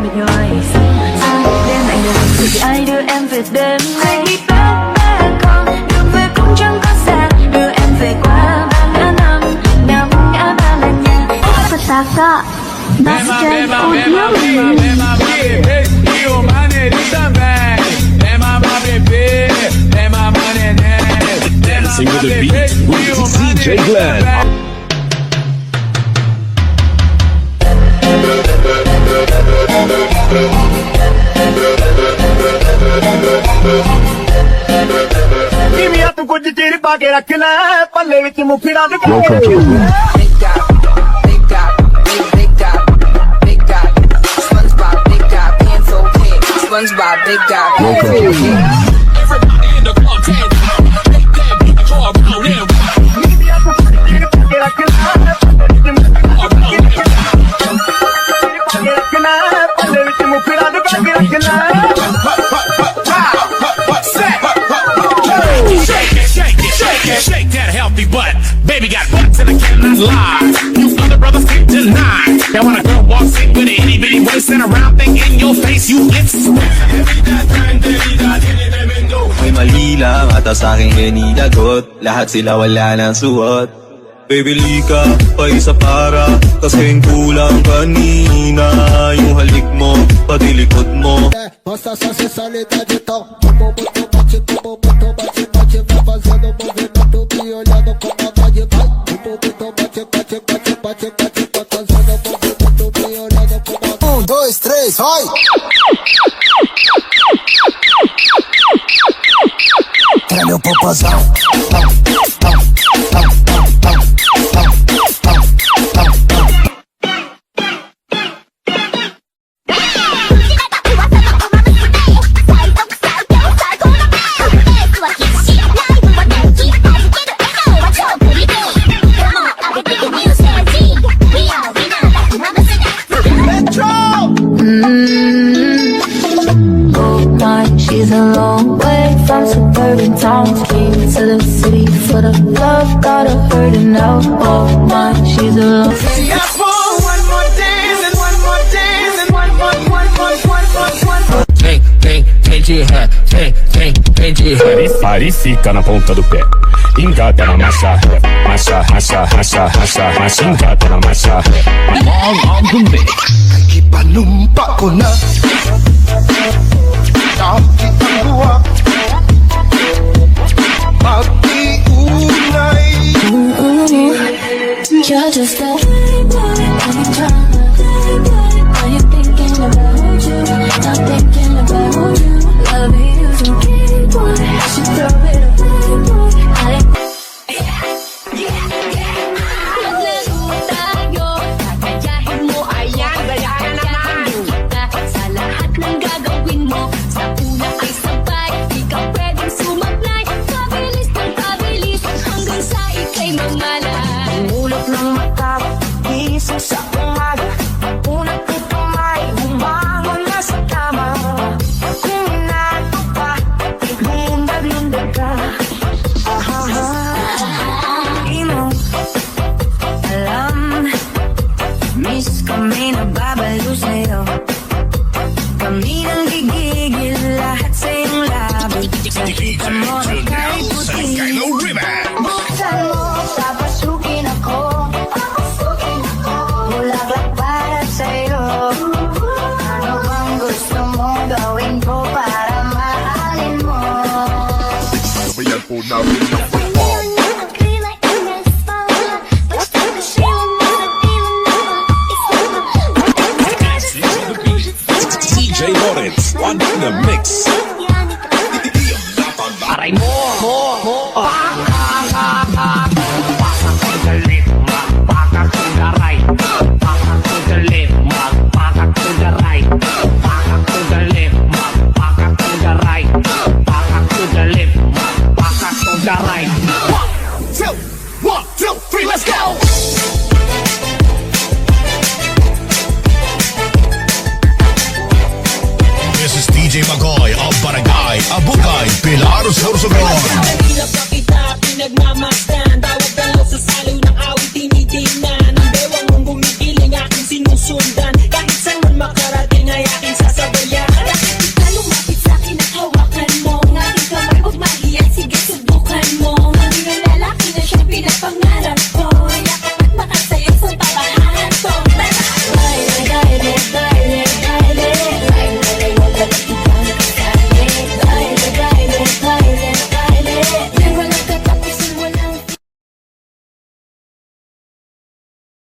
bên ngoài. Đêm anh được sự thì ai đưa em về đêm nay. Ba con đường về cũng chẳng có xa, đưa em về qua 3 ngã năm, 5 ngã 3 là nhà. Pataka, Master Audio. Dancing with the beat with DJ Glenn. ਨੀਵੀਆਂ ਤੂੰ ਕੁਝ ਚਿਰ ਪਾ ਕੇ ਰੱਖ ਲੈ ਪੱਲੇ ਵਿੱਚ ਮੁਖੜਾ ਦੇ SpongeBob, big guy. Welcome to ਪੱਲੇ ਵਿੱਚ ਮੁਖੜਾ ਦੇ ਪਾ ਕੇ ਰੱਖ ਲੈ Shake that healthy butt. Baby got butts and I cannot lie. You other brothers can't deny. Now when a girl walks in with an itty bitty waist and a round thing in your face, you get May mali lang at sa aking hinilagot. Lahat sila wala nang suot. Bibili ka pa isa para kasing kulang kanina. Yung halik mo, pati likod mo. Basta sa salita dito. Bate, vai fazendo movimento violando como a calle vai. Bate, fazendo movimento violando como a... 1, 2, 3, vai! Tira meu popozão. She's a long way from suburban towns. Came to the city for the love, got her hurting now. Oh my, she's a long way. One more dance and one more dance and one more. Pare e fica na ponta do pé. Engata na marcha ré. Marcha, engata na marcha ré. Ipanumpa ko na